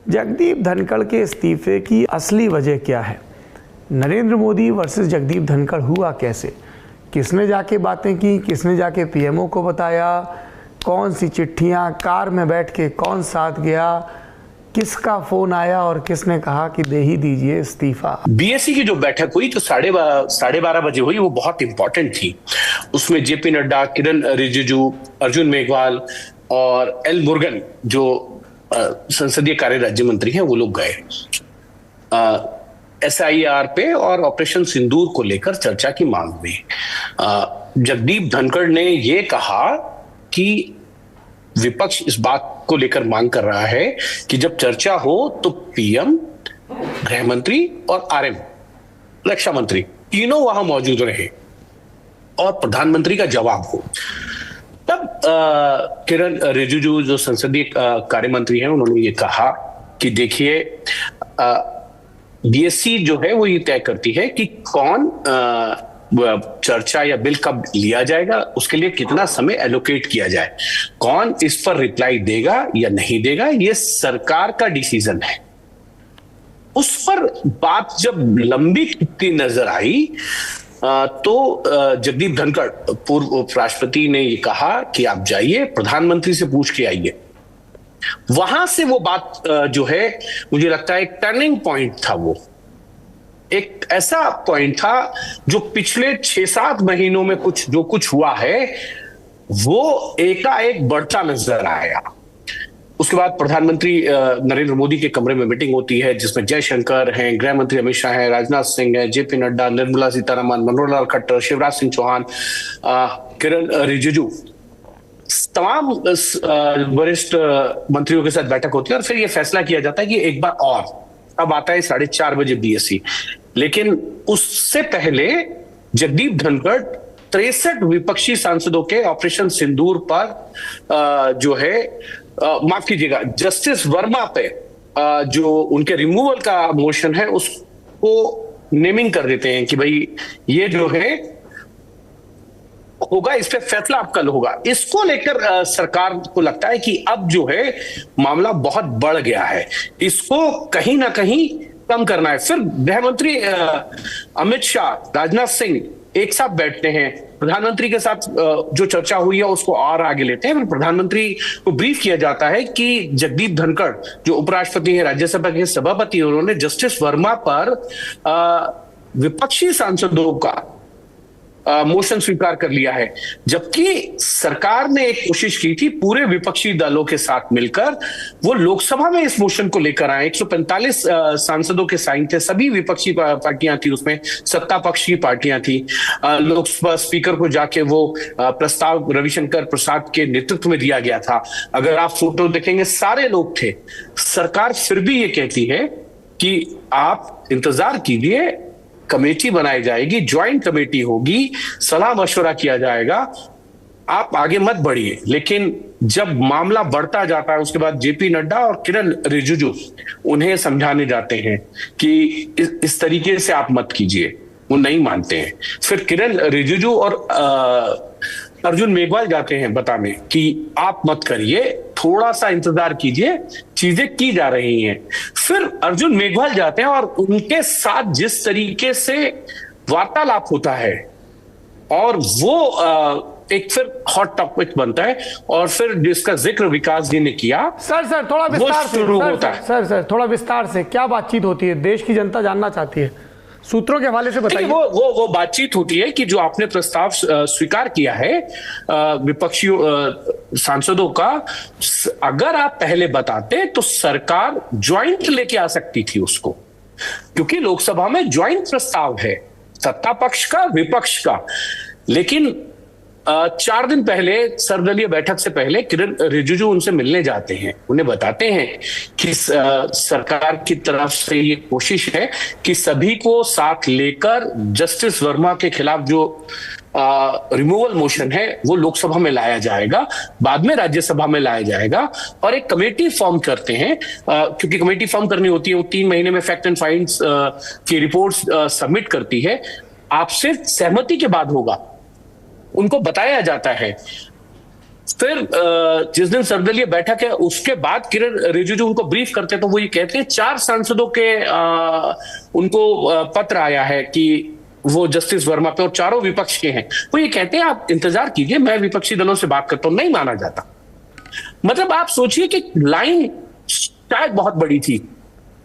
जगदीप धनखड़ के इस्तीफे की असली वजह क्या है? नरेंद्र मोदी वर्सेस जगदीप धनखड़ हुआ कैसे? किसने जाके बातें की, किसने जाके पीएमओ को बताया, कौन सी चिट्ठियां, कार में बैठ के कौन साथ गया, किसका फोन आया और किसने कहा कि दे ही दीजिए इस्तीफा? बीएससी की जो बैठक हुई जो 12:30 बजे हुई, वो बहुत इंपॉर्टेंट थी। उसमें जेपी नड्डा, किरण रिजिजू, अर्जुन मेघवाल और एल मुरुगन जो संसदीय कार्य राज्य मंत्री हैं, वो लोग गए SIR पे और ऑपरेशन सिंदूर को लेकर चर्चा की मांग हुई। जगदीप धनखड़ ने ये कहा कि विपक्ष इस बात को लेकर मांग कर रहा है कि जब चर्चा हो तो पीएम, गृह मंत्री और RM रक्षा मंत्री तीनों वहां मौजूद रहे और प्रधानमंत्री का जवाब हो। तब किरण रिजिजू जो संसदीय कार्य मंत्री हैं, उन्होंने ये कहा कि देखिए, बीएससी जो है वो ये तय करती है कि कौन चर्चा या बिल कब लिया जाएगा, उसके लिए कितना समय एलोकेट किया जाए, कौन इस पर रिप्लाई देगा या नहीं देगा, ये सरकार का डिसीजन है। उस पर बात जब लंबी खिंचती नजर आई तो जगदीप धनखड़ पूर्व उपराष्ट्रपति ने ये कहा कि आप जाइए, प्रधानमंत्री से पूछ के आइए। वहां से वो बात जो है, मुझे लगता है एक टर्निंग पॉइंट था। वो एक ऐसा पॉइंट था जो पिछले 6-7 महीनों में जो कुछ हुआ है वो एकाएक बढ़ता नजर आया। उसके बाद प्रधानमंत्री नरेंद्र मोदी के कमरे में मीटिंग होती है जिसमें जयशंकर हैं, गृह मंत्री अमित शाह हैं, राजनाथ सिंह हैं, जेपी नड्डा, निर्मला सीतारमण, मनोहर लाल खट्टर, शिवराज सिंह चौहान, किरण रिजिजू, तमाम वरिष्ठ मंत्रियों के साथ बैठक होती है और फिर यह फैसला किया जाता है कि एक बार और। अब आता है 4:30 बजे बीएससी। लेकिन उससे पहले जगदीप धनखड़ 63 विपक्षी सांसदों के ऑपरेशन सिंदूर पर जो है, माफ कीजिएगा, जस्टिस वर्मा पे जो उनके रिमूवल का मोशन है उसको नेमिंग कर देते हैं कि भाई ये जो है होगा, इस पे फैसला अब कल होगा। इसको लेकर सरकार को लगता है कि अब जो है मामला बहुत बढ़ गया है, इसको कहीं ना कहीं कम करना है। फिर गृह मंत्री अमित शाह, राजनाथ सिंह एक साथ बैठते हैं, प्रधानमंत्री के साथ जो चर्चा हुई है उसको और आगे लेते हैं। फिर प्रधानमंत्री को ब्रीफ किया जाता है कि जगदीप धनखड़ जो उपराष्ट्रपति हैं, राज्यसभा के सभापति, उन्होंने जस्टिस वर्मा पर विपक्षी सांसदों का मोशन स्वीकार कर लिया है, जबकि सरकार ने एक कोशिश की थी पूरे विपक्षी दलों के साथ मिलकर, वो लोकसभा में इस मोशन को लेकर आए। 145 सांसदों के साइन थे, सभी विपक्षी पार्टियां थी, उसमें सत्ता पक्ष की पार्टियां थी। लोकसभा स्पीकर को जाके वो प्रस्ताव रविशंकर प्रसाद के नेतृत्व में दिया गया था। अगर आप फोटो देखेंगे, सारे लोग थे। सरकार फिर भी ये कहती है कि आप इंतजार कीजिए, कमेटी बनाई जाएगी, ज्वाइंट कमेटी होगी, सलाह मशवरा किया जाएगा, आप आगे मत बढ़िए। लेकिन जब मामला बढ़ता जाता है उसके बाद जेपी नड्डा और किरण रिजिजू उन्हें समझाने जाते हैं कि इस तरीके से आप मत कीजिए, वो नहीं मानते हैं। फिर किरण रिजिजू और अर्जुन मेघवाल जाते हैं बताने कि आप मत करिए, थोड़ा सा इंतजार कीजिए, चीजें की जा रही हैं। फिर अर्जुन मेघवाल जाते हैं और उनके साथ जिस तरीके से वार्तालाप होता है और वो एक फिर हॉट टॉपिक बनता है और फिर जिसका जिक्र विकास जी ने किया। सर थोड़ा विस्तार से शुरू होता है। सर थोड़ा विस्तार से क्या बातचीत होती है, देश की जनता जानना चाहती है, सूत्रों के हवाले से बताइए। वो बातचीत होती है कि जो आपने प्रस्ताव स्वीकार किया है विपक्षी सांसदों का, अगर आप पहले बताते तो सरकार ज्वाइंट लेके आ सकती थी उसको, क्योंकि लोकसभा में ज्वाइंट प्रस्ताव है, सत्ता पक्ष का, विपक्ष का। लेकिन 4 दिन पहले सर्वदलीय बैठक से पहले किरण रिजिजू उनसे मिलने जाते हैं, उन्हें बताते हैं कि सरकार की तरफ से ये कोशिश है कि सभी को साथ लेकर जस्टिस वर्मा के खिलाफ जो रिमूवल मोशन है वो लोकसभा में लाया जाएगा, बाद में राज्यसभा में लाया जाएगा। और एक कमेटी फॉर्म करते हैं, क्योंकि कमेटी फॉर्म करनी होती है, वो 3 महीने में फैक्ट एंड फाइंड्स की रिपोर्ट्स सबमिट करती है, आपसे सहमति के बाद होगा, उनको बताया जाता है। फिर जिस दिन सर्वदलीय बैठक है उसके बाद किरण रिजिजू उनको ब्रीफ करते हैं, तो वो ये कहते हैं 4 सांसदों के उनको पत्र आया है कि वो जस्टिस वर्मा पे, और चारों विपक्ष के हैं। वो ये कहते हैं आप इंतजार कीजिए, मैं विपक्षी दलों से बात करता हूं। नहीं माना जाता। मतलब आप सोचिए कि लाइन शायद बहुत बड़ी थी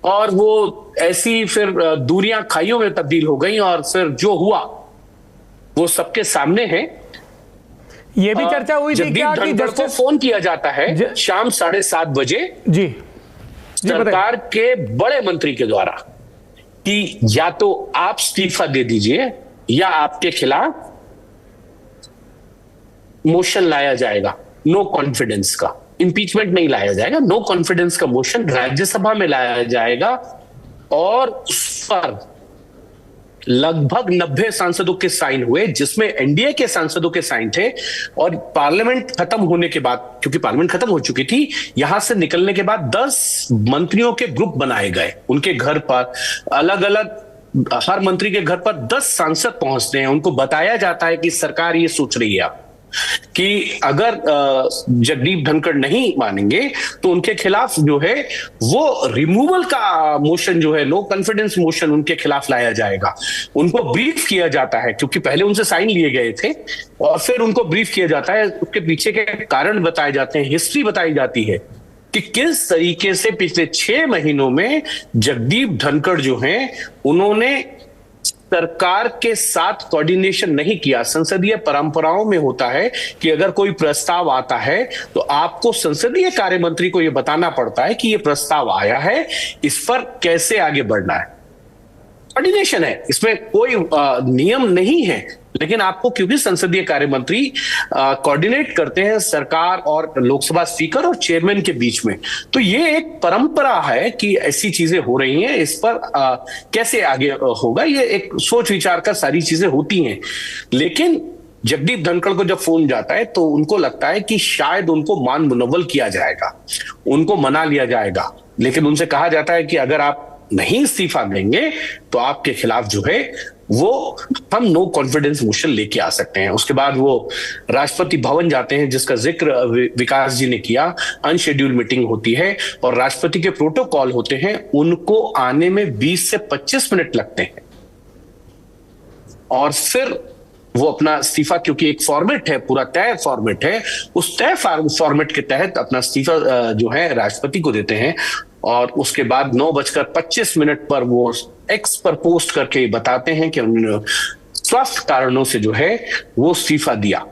और वो ऐसी फिर दूरियां खाइयों में तब्दील हो गई, और फिर जो हुआ वो सबके सामने है। ये भी चर्चा हुई थी क्या कि जस्टिस फोन किया जाता है शाम 7:30 बजे जी सरकार के बड़े मंत्री के द्वारा कि या तो आप इस्तीफा दे दीजिए या आपके खिलाफ मोशन लाया जाएगा, नो कॉन्फिडेंस का। इंपीचमेंट नहीं लाया जाएगा, नो कॉन्फिडेंस का मोशन राज्यसभा में लाया जाएगा, और उस पर लगभग 90 सांसदों के साइन हुए, जिसमें एनडीए के सांसदों के साइन थे। और पार्लियामेंट खत्म होने के बाद, क्योंकि पार्लियामेंट खत्म हो चुकी थी, यहां से निकलने के बाद 10 मंत्रियों के ग्रुप बनाए गए। उनके घर पर अलग अलग, हर मंत्री के घर पर 10 सांसद पहुंचते हैं। उनको बताया जाता है कि सरकार ये सोच रही है कि अगर जगदीप धनखड़ नहीं मानेंगे तो उनके खिलाफ जो है वो रिमूवल का मोशन जो है, नो कॉन्फिडेंस मोशन उनके खिलाफ लाया जाएगा। उनको ब्रीफ किया जाता है, क्योंकि पहले उनसे साइन लिए गए थे, और फिर उनको ब्रीफ किया जाता है। उसके पीछे के कारण बताए जाते हैं, हिस्ट्री बताई जाती है कि किस तरीके से पिछले 6 महीनों में जगदीप धनखड़ जो हैं उन्होंने सरकार के साथ कोऑर्डिनेशन नहीं किया। संसदीय परंपराओं में होता है कि अगर कोई प्रस्ताव आता है तो आपको संसदीय कार्य मंत्री को यह बताना पड़ता है कि यह प्रस्ताव आया है, इस पर कैसे आगे बढ़ना है। कोऑर्डिनेशन है, इसमें कोई नियम नहीं है, लेकिन आपको, क्योंकि संसदीय कार्य मंत्री कोऑर्डिनेट करते हैं सरकार और लोकसभा स्पीकर और चेयरमैन के बीच में, तो ये एक परंपरा है कि ऐसी चीजें हो रही हैं, इस पर कैसे आगे होगा, ये एक सोच विचार कर सारी चीजें होती हैं। लेकिन जगदीप धनखड़ को जब फोन जाता है तो उनको लगता है कि शायद उनको मान मुनव्वल किया जाएगा, उनको मना लिया जाएगा। लेकिन उनसे कहा जाता है कि अगर आप नहीं इस्तीफा देंगे तो आपके खिलाफ जो है वो हम नो कॉन्फिडेंस मोशन लेके आ सकते हैं। उसके बाद वो राष्ट्रपति भवन जाते हैं, जिसका जिक्र विकास जी ने किया। अनशेड्यूल मीटिंग होती है और राष्ट्रपति के प्रोटोकॉल होते हैं, उनको आने में 20 से 25 मिनट लगते हैं, और फिर वो अपना इस्तीफा, क्योंकि एक फॉर्मेट है, पूरा तय फॉर्मेट है, उस तय फॉर्मेट के तहत अपना इस्तीफा जो है राष्ट्रपति को देते हैं। और उसके बाद 9:25 पर वो एक्स पर पोस्ट करके बताते हैं कि उन्होंने स्वास्थ्य कारणों से जो है वो इस्तीफा दिया।